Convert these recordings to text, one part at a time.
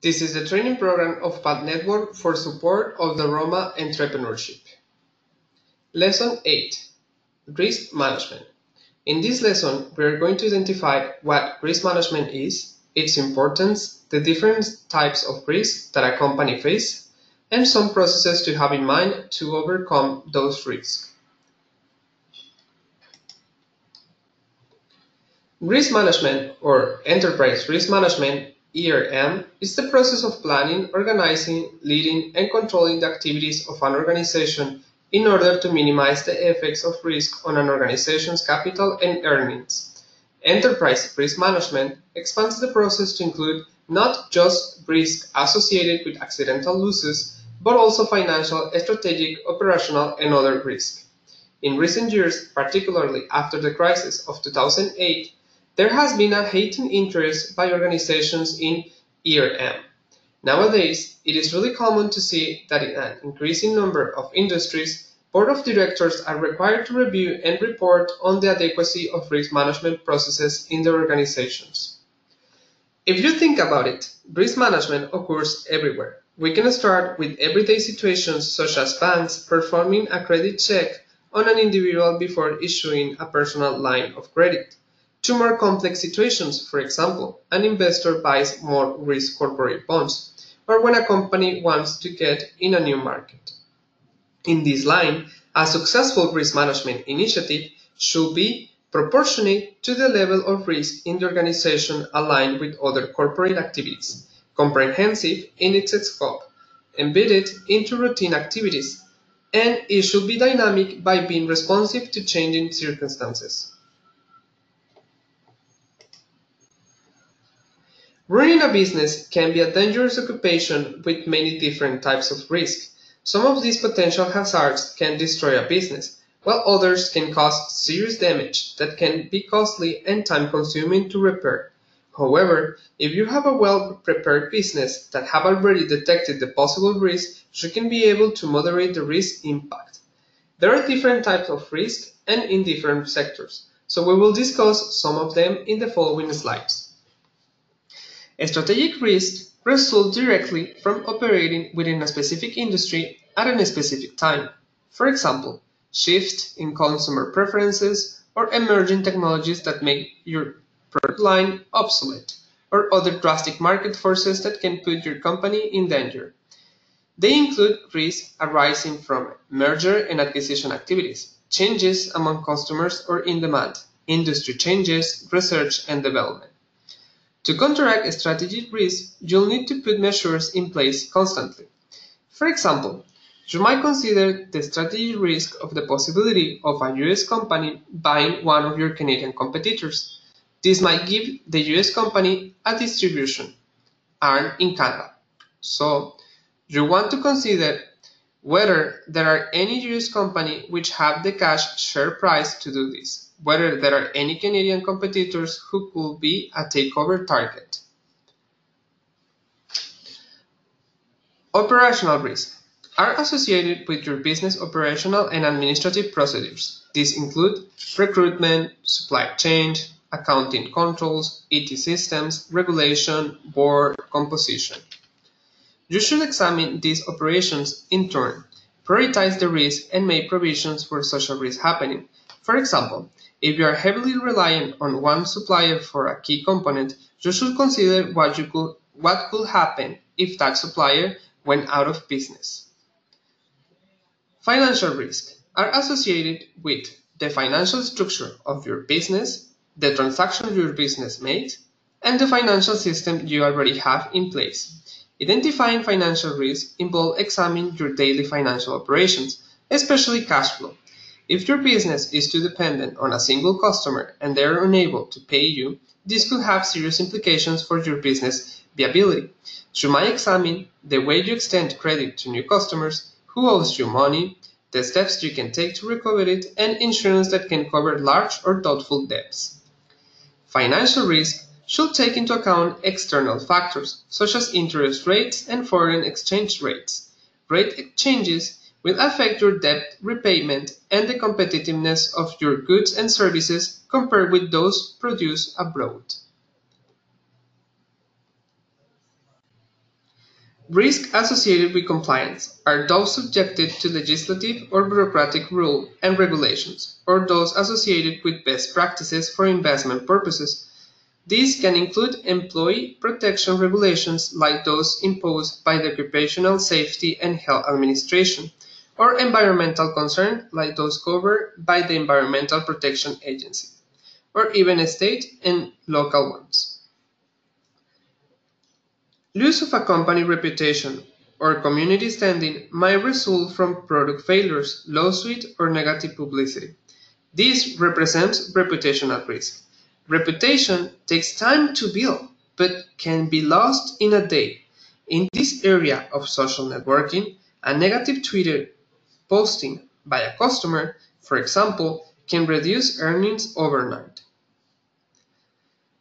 This is the training program of PAD Network for support of the Roma entrepreneurship. Lesson 8. Risk Management. In this lesson, we are going to identify what risk management is, its importance, the different types of risks that a company faces, and some processes to have in mind to overcome those risks. Risk management, or enterprise risk management, ERM, is the process of planning, organizing, leading, and controlling the activities of an organization in order to minimize the effects of risk on an organization's capital and earnings. Enterprise risk management expands the process to include not just risk associated with accidental losses, but also financial, strategic, operational, and other risks. In recent years, particularly after the crisis of 2008, there has been a heightened interest by organizations in ERM. Nowadays, it is really common to see that in an increasing number of industries, board of directors are required to review and report on the adequacy of risk management processes in their organizations. If you think about it, risk management occurs everywhere. We can start with everyday situations such as banks performing a credit check on an individual before issuing a personal line of credit, to more complex situations, for example, an investor buys more risk corporate bonds, or when a company wants to get in a new market. In this line, a successful risk management initiative should be proportionate to the level of risk in the organization aligned with other corporate activities, comprehensive in its scope, embedded into routine activities, and it should be dynamic by being responsive to changing circumstances. Running a business can be a dangerous occupation with many different types of risk. Some of these potential hazards can destroy a business, while others can cause serious damage that can be costly and time-consuming to repair. However, if you have a well-prepared business that have already detected the possible risk, you can be able to moderate the risk impact. There are different types of risk and in different sectors, so we will discuss some of them in the following slides. Strategic risks result directly from operating within a specific industry at a specific time. For example, shifts in consumer preferences or emerging technologies that make your product line obsolete, or other drastic market forces that can put your company in danger. They include risks arising from merger and acquisition activities, changes among customers or in demand, industry changes, research and development. To counteract strategic risk, you'll need to put measures in place constantly. For example, you might consider the strategic risk of the possibility of a US company buying one of your Canadian competitors. This might give the US company a distribution arm in Canada. So, you want to consider whether there are any US companies which have the cash share price to do this, whether there are any Canadian competitors who could be a takeover target. Operational risks are associated with your business operational and administrative procedures. These include recruitment, supply chain, accounting controls, IT systems, regulation, board composition. You should examine these operations in turn, prioritize the risk, and make provisions for such a risk happening. For example, if you are heavily reliant on one supplier for a key component, you should consider what could happen if that supplier went out of business. Financial risks are associated with the financial structure of your business, the transactions your business makes, and the financial system you already have in place. Identifying financial risks involves examining your daily financial operations, especially cash flow. If your business is too dependent on a single customer and they are unable to pay you, this could have serious implications for your business viability. You might examine the way you extend credit to new customers, who owes you money, the steps you can take to recover it, and insurance that can cover large or doubtful debts. Financial risk should take into account external factors, such as interest rates and foreign exchange rates. Rate changes will affect your debt repayment and the competitiveness of your goods and services compared with those produced abroad. Risks associated with compliance are those subjected to legislative or bureaucratic rule and regulations, or those associated with best practices for investment purposes. These can include employee protection regulations like those imposed by the Occupational Safety and Health Administration, or environmental concerns like those covered by the Environmental Protection Agency, or even state and local ones. Loss of a company reputation or community standing might result from product failures, lawsuit, or negative publicity. This represents reputational risk. Reputation takes time to build, but can be lost in a day. In this area of social networking, a negative Twitter posting by a customer, for example, can reduce earnings overnight.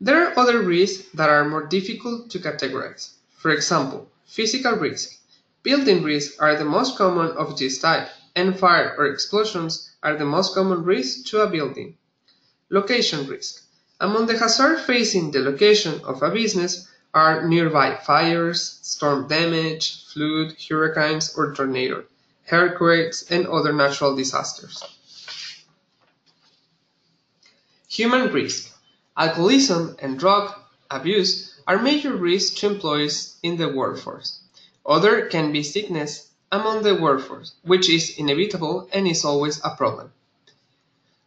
There are other risks that are more difficult to categorize. For example, physical risk. Building risks are the most common of this type, and fire or explosions are the most common risk to a building. Location risk. Among the hazards facing the location of a business are nearby fires, storm damage, flood, hurricanes or tornadoes, earthquakes, and other natural disasters. Human risk. Alcoholism and drug abuse are major risks to employees in the workforce. Other can be sickness among the workforce, which is inevitable and is always a problem.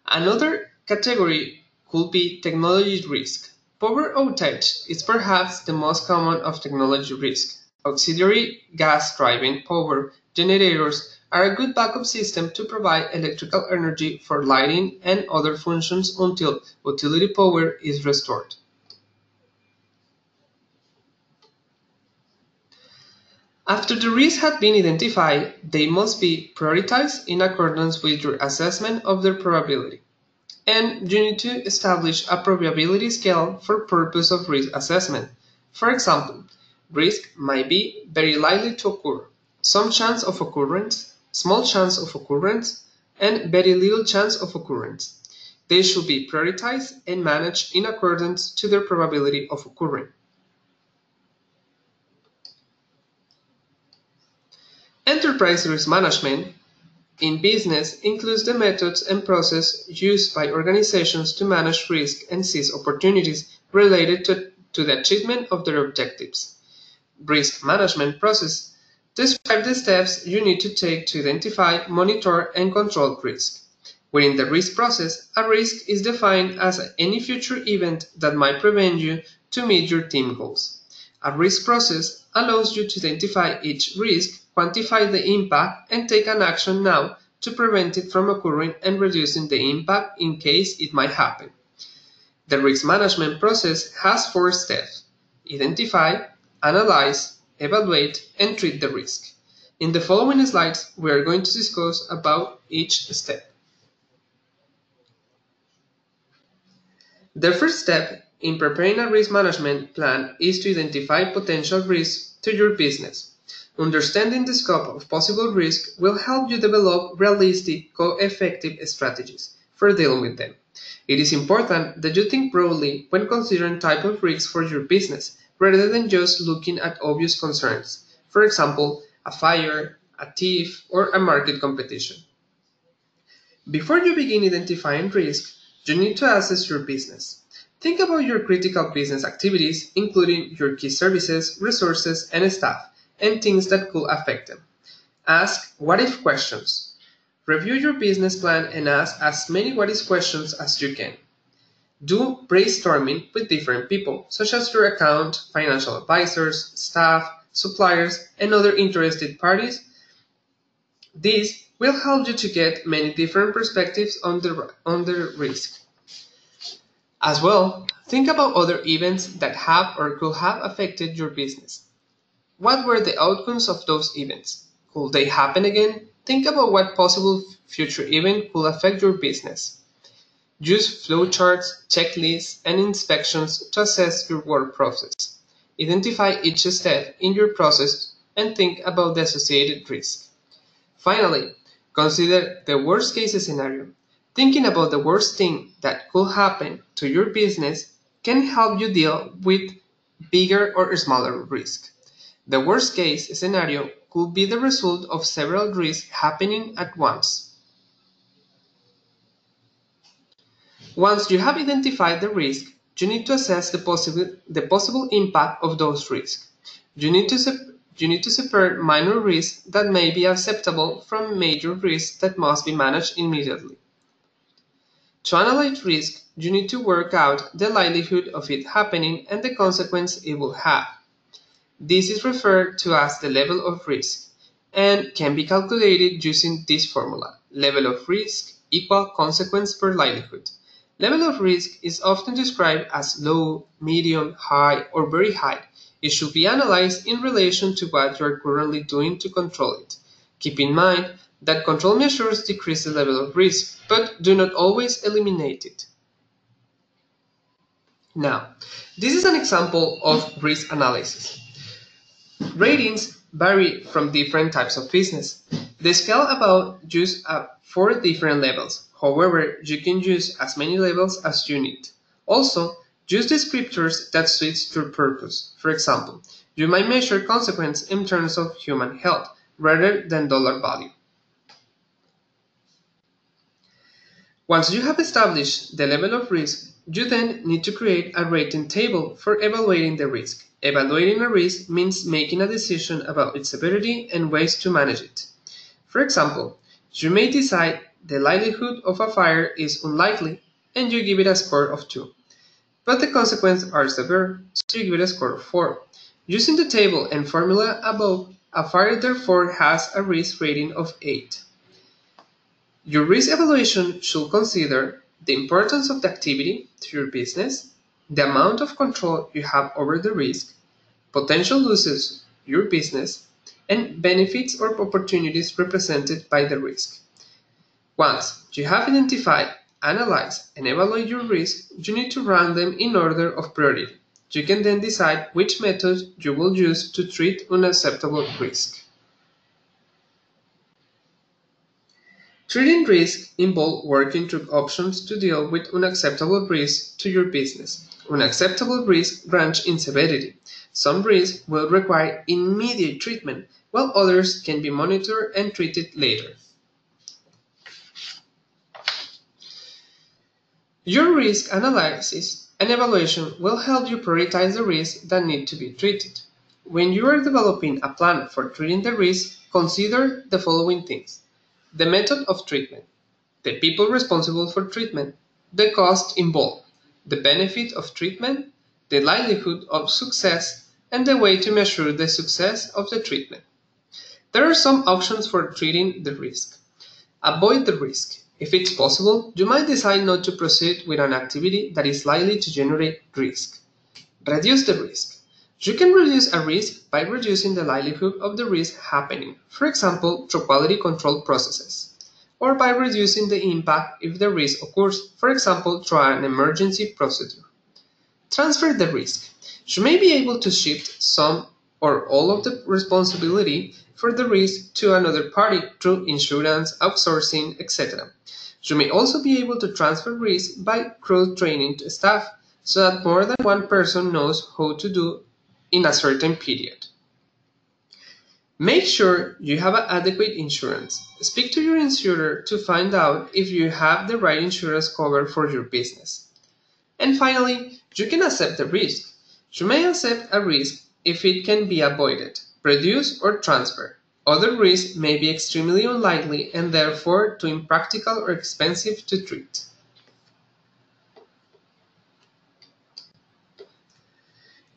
Another category could be technology risk. Power outage is perhaps the most common of technology risk. Auxiliary gas-driven power generators are a good backup system to provide electrical energy for lighting and other functions until utility power is restored. After the risks have been identified, they must be prioritized in accordance with your assessment of their probability. And you need to establish a probability scale for purpose of risk assessment. For example, risk might be very likely to occur, some chance of occurrence, small chance of occurrence, and very little chance of occurrence. They should be prioritized and managed in accordance to their probability of occurring. Enterprise risk management in business includes the methods and process used by organizations to manage risk and seize opportunities related to the achievement of their objectives. Risk management process describe the steps you need to take to identify, monitor, and control risk. Within the risk process, a risk is defined as any future event that might prevent you to meet your team goals. A risk process allows you to identify each risk, quantify the impact, and take an action now to prevent it from occurring and reducing the impact in case it might happen. The risk management process has 4 steps: identify, analyze, evaluate, and treat the risk. In the following slides, we are going to discuss about each step. The first step in preparing a risk management plan is to identify potential risks to your business. Understanding the scope of possible risk will help you develop realistic, cost-effective strategies for dealing with them. It is important that you think broadly when considering type of risks for your business, rather than just looking at obvious concerns, for example, a fire, a thief, or a market competition. Before you begin identifying risk, you need to assess your business. Think about your critical business activities, including your key services, resources, and staff, and things that could affect them. Ask what-if questions. Review your business plan and ask as many what-if questions as you can. Do brainstorming with different people, such as your account, financial advisors, staff, suppliers, and other interested parties. This will help you to get many different perspectives on the risk. As well, think about other events that have or could have affected your business. What were the outcomes of those events? Could they happen again? Think about what possible future event could affect your business. Use flowcharts, checklists, and inspections to assess your work process. Identify each step in your process and think about the associated risk. Finally, consider the worst case scenario. Thinking about the worst thing that could happen to your business can help you deal with bigger or smaller risk. The worst case scenario could be the result of several risks happening at once. Once you have identified the risk, you need to assess the possible impact of those risks. You need to separate minor risks that may be acceptable from major risks that must be managed immediately. To analyze risk, you need to work out the likelihood of it happening and the consequence it will have. This is referred to as the level of risk and can be calculated using this formula: level of risk equal consequence per likelihood. Level of risk is often described as low, medium, high, or very high. It should be analyzed in relation to what you are currently doing to control it. Keep in mind that control measures decrease the level of risk, but do not always eliminate it. Now, this is an example of risk analysis. Ratings vary from different types of business. The scale above uses 4 different levels. However, you can use as many levels as you need. Also, use descriptors that suit your purpose. For example, you might measure consequence in terms of human health rather than dollar value. Once you have established the level of risk, you then need to create a rating table for evaluating the risk. Evaluating a risk means making a decision about its severity and ways to manage it. For example, you may decide the likelihood of a fire is unlikely and you give it a score of 2. But the consequences are severe, so you give it a score of 4. Using the table and formula above, a fire therefore has a risk rating of 8. Your risk evaluation should consider the importance of the activity to your business, the amount of control you have over the risk, potential losses your business, and benefits or opportunities represented by the risk. Once you have identified, analyzed, and evaluated your risk, you need to rank them in order of priority. You can then decide which method you will use to treat unacceptable risk. Treating risk involves working through options to deal with unacceptable risk to your business. Unacceptable risks range in severity. Some risks will require immediate treatment, while others can be monitored and treated later. Your risk analysis and evaluation will help you prioritize the risks that need to be treated. When you are developing a plan for treating the risk, consider the following things: the method of treatment, the people responsible for treatment, the cost involved, the benefit of treatment, the likelihood of success, and the way to measure the success of the treatment. There are some options for treating the risk. Avoid the risk. If it's possible, you might decide not to proceed with an activity that is likely to generate risk. Reduce the risk. You can reduce a risk by reducing the likelihood of the risk happening, for example, through quality control processes, or by reducing the impact if the risk occurs, for example, through an emergency procedure. Transfer the risk. You may be able to shift some or all of the responsibility for the risk to another party through insurance, outsourcing, etc. You may also be able to transfer risk by cross-training to staff so that more than one person knows how to do in a certain period. Make sure you have adequate insurance. Speak to your insurer to find out if you have the right insurance cover for your business. And finally, you can accept the risk. You may accept a risk if it can be avoided, reduced, or transferred. Other risks may be extremely unlikely and therefore too impractical or expensive to treat.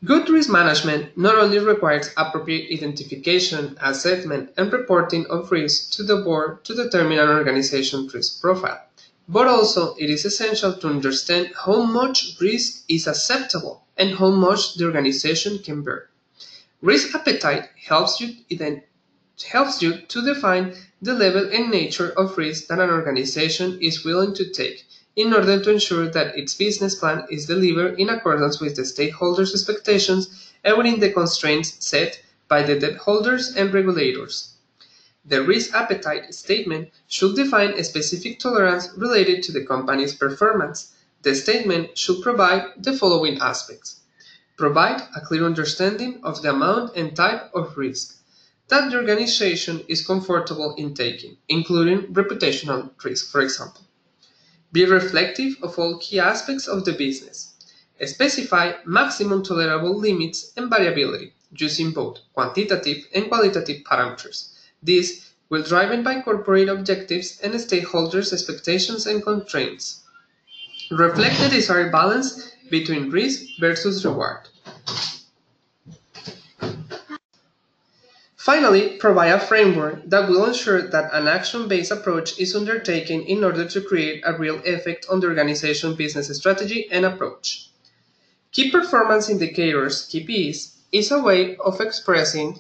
Good risk management not only requires appropriate identification, assessment, and reporting of risk to the board to determine an organization's risk profile, but also it is essential to understand how much risk is acceptable and how much the organization can bear. Risk appetite helps you to define the level and nature of risk that an organization is willing to take in order to ensure that its business plan is delivered in accordance with the stakeholders' expectations and within the constraints set by the debt holders and regulators. The risk appetite statement should define a specific tolerance related to the company's performance. The statement should provide the following aspects: Provide a clear understanding of the amount and type of risk that the organization is comfortable in taking, including reputational risk, for example. Be reflective of all key aspects of the business. Specify maximum tolerable limits and variability using both quantitative and qualitative parameters. This will be driven by corporate objectives and stakeholders' expectations and constraints. Reflect the desired balance between risk versus reward. Finally, provide a framework that will ensure that an action-based approach is undertaken in order to create a real effect on the organization's business strategy and approach. Key performance indicators, KPIs, is a way of expressing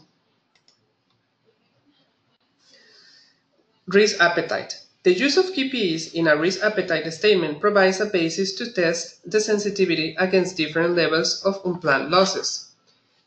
risk appetite. The use of KPIs in a risk appetite statement provides a basis to test the sensitivity against different levels of unplanned losses.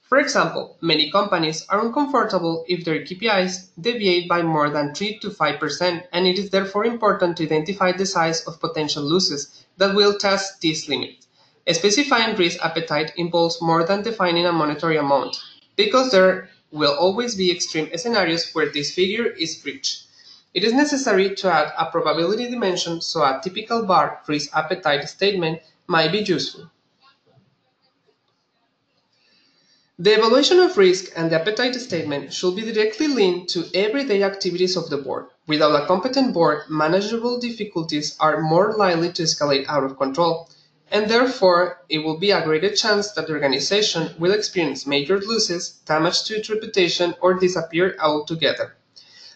For example, many companies are uncomfortable if their KPIs deviate by more than 3 to 5%, and it is therefore important to identify the size of potential losses that will test this limit. Specifying risk appetite involves more than defining a monetary amount, because there will always be extreme scenarios where this figure is breached. It is necessary to add a probability dimension, so a typical bar risk appetite statement might be useful. The evaluation of risk and the appetite statement should be directly linked to everyday activities of the board. Without a competent board, manageable difficulties are more likely to escalate out of control, and therefore it will be a greater chance that the organization will experience major losses, damage to its reputation, or disappear altogether.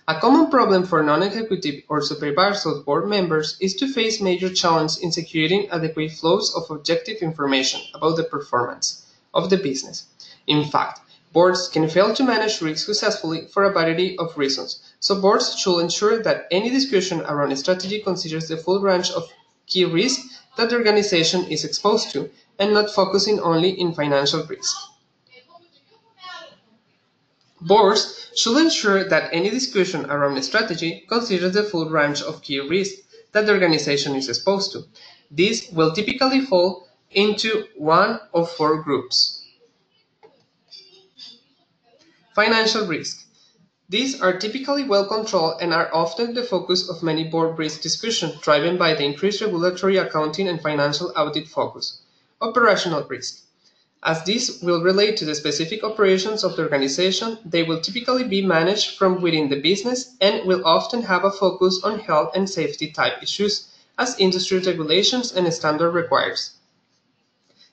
A common problem for non-executive or supervisory board members is to face major challenges in securing adequate flows of objective information about the performance of the business. In fact, boards can fail to manage risk successfully for a variety of reasons, so boards should ensure that any discussion around a strategy considers the full range of key risks that the organization is exposed to, and not focusing only in financial risk. Boards should ensure that any discussion around a strategy considers the full range of key risks that the organization is exposed to. These will typically fall into one of four groups. Financial risk. These are typically well controlled and are often the focus of many board risk discussions, driven by the increased regulatory, accounting, and financial audit focus. Operational risk. As these will relate to the specific operations of the organization, they will typically be managed from within the business and will often have a focus on health and safety type issues, as industry regulations and standard requires.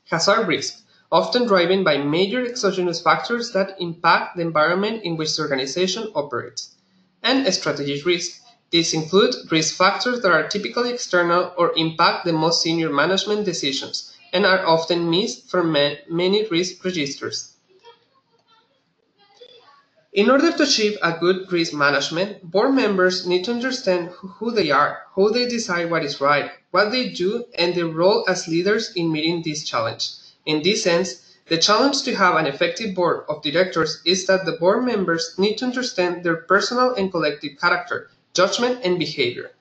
Hazard risk, often driven by major exogenous factors that impact the environment in which the organization operates. And strategic risk. These include risk factors that are typically external or impact the most senior management decisions, and are often missed from many risk registers. In order to achieve a good risk management, board members need to understand who they are, how they decide what is right, what they do, and their role as leaders in meeting this challenge. In this sense, the challenge to have an effective board of directors is that the board members need to understand their personal and collective character, judgment, and behavior.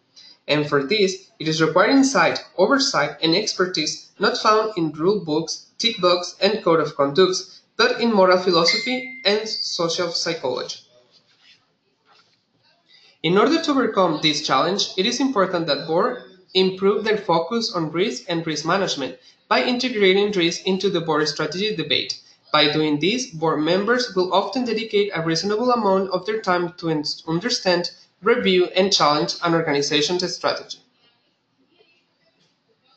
And for this, it is required insight, oversight, and expertise not found in rule books, tick books, and code of conducts, but in moral philosophy and social psychology. In order to overcome this challenge, it is important that boards improve their focus on risk and risk management by integrating risk into the board strategy debate. By doing this, board members will often dedicate a reasonable amount of their time to understand, review, and challenge an organization's strategy.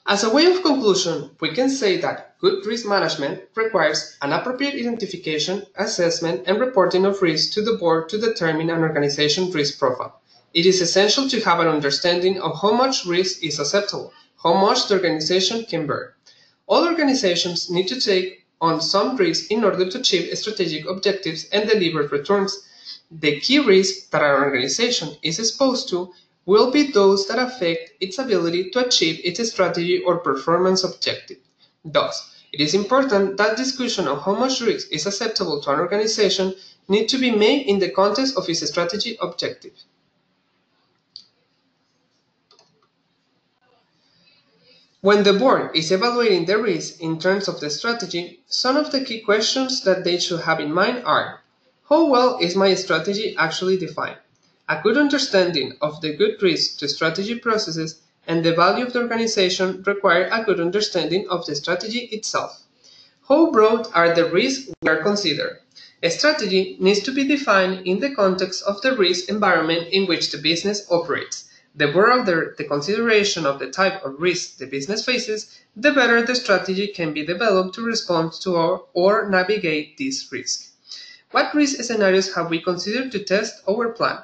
As a way of conclusion, we can say that good risk management requires an appropriate identification, assessment, and reporting of risk to the board to determine an organization's risk profile. It is essential to have an understanding of how much risk is acceptable, how much the organization can bear. All organizations need to take on some risk in order to achieve strategic objectives and deliver returns. The key risks that an organization is exposed to will be those that affect its ability to achieve its strategy or performance objective. Thus, it is important that discussion on how much risk is acceptable to an organization need to be made in the context of its strategy objective. When the board is evaluating the risk in terms of the strategy, some of the key questions that they should have in mind are: how well is my strategy actually defined? A good understanding of the good risk to strategy processes and the value of the organization require a good understanding of the strategy itself. How broad are the risks we are considering? A strategy needs to be defined in the context of the risk environment in which the business operates. The broader the consideration of the type of risk the business faces, the better the strategy can be developed to respond to or navigate this risk. What risk scenarios have we considered to test our plan?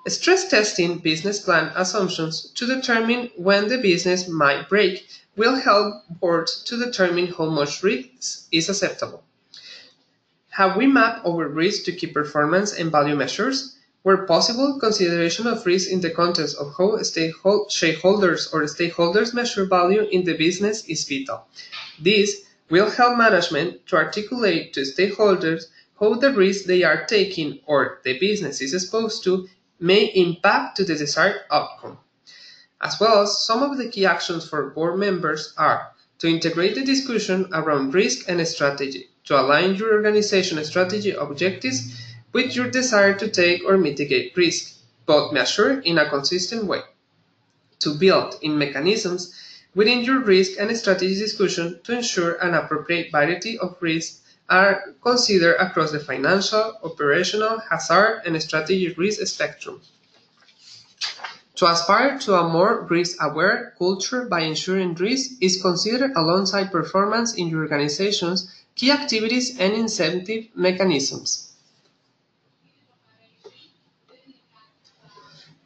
Stress testing business plan assumptions to determine when the business might break will help boards to determine how much risk is acceptable. Have we mapped our risk to key performance and value measures? Where possible, consideration of risk in the context of how stakeholders measure value in the business is vital. This will help management to articulate to stakeholders how the risk they are taking or the business is exposed to may impact to the desired outcome. As well as some of the key actions for board members are to integrate the discussion around risk and strategy, to align your organization strategy objectives with your desire to take or mitigate risk, but measured in a consistent way. To build in mechanisms within your risk and strategy discussion to ensure an appropriate variety of risks are considered across the financial, operational, hazard, and strategy risk spectrum. To aspire to a more risk-aware culture by ensuring risk is considered alongside performance in your organization's key activities and incentive mechanisms.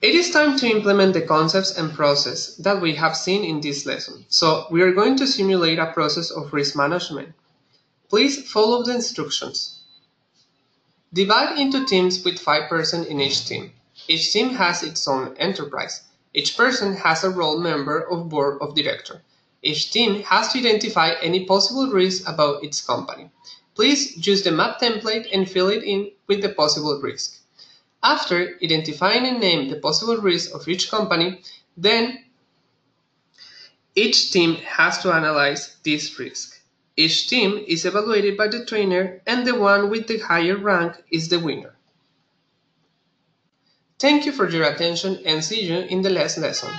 It is time to implement the concepts and process that we have seen in this lesson, so we are going to simulate a process of risk management. Please follow the instructions. Divide into teams with 5 persons in each team. Each team has its own enterprise. Each person has a role member of board of director. Each team has to identify any possible risks about its company. Please use the map template and fill it in with the possible risk. After identifying and naming the possible risks of each company, then each team has to analyze this risk. Each team is evaluated by the trainer and the one with the higher rank is the winner. Thank you for your attention and see you in the next lesson.